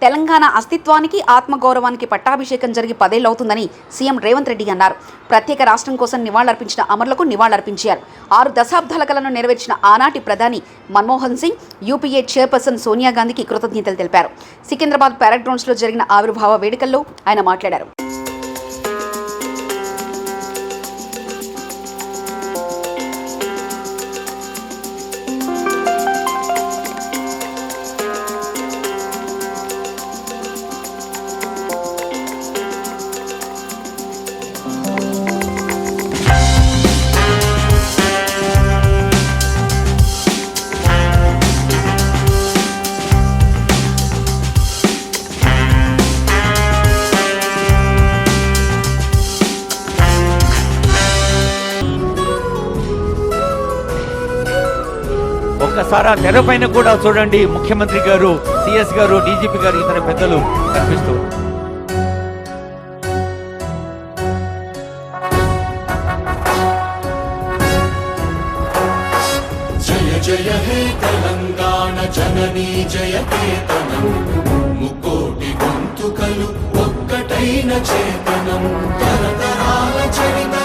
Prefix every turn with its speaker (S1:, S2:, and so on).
S1: తెలంగాణ అస్తిత్వానికి ఆత్మగౌరవానికి పట్టాభిషేకం జరిగి 10 ఏళ్లు అవుతుందని సీఎం రేవంత్ రెడ్డి అన్నారు. ప్రత్యేక రాష్ట్రం కోసం నివాళులర్పించిన అమరులకు నివాళులర్పించారు. 6 దశాబ్దాల కలను నెరవేర్చిన ఆనాటి ప్రధాని మన్మోహన్ సింగ్, యూపీఏ చైర్పర్సన్ సోనియా గాంధీకి కృతజ్ఞతలు తెలిపారు. సికింద్రాబాద్ పారాగ్రౌండ్స్లో జరిగిన ఆవిర్భావ వేడుకల్లో ఆయన మాట్లాడారు.
S2: ఒక్కసారి తెరపైన కూడా చూడండి, ముఖ్యమంత్రి గారు, సిఎస్ గారు, డీజీపీ గారు, ఇతర పెద్దలు కనిపిస్తూ.
S3: జయ జయ హే తెలంగాణ జననీ జయకేతనం, ముకోటి గొంతుకలు ఒక్కటైన చేతనం, తరతరాల చరిత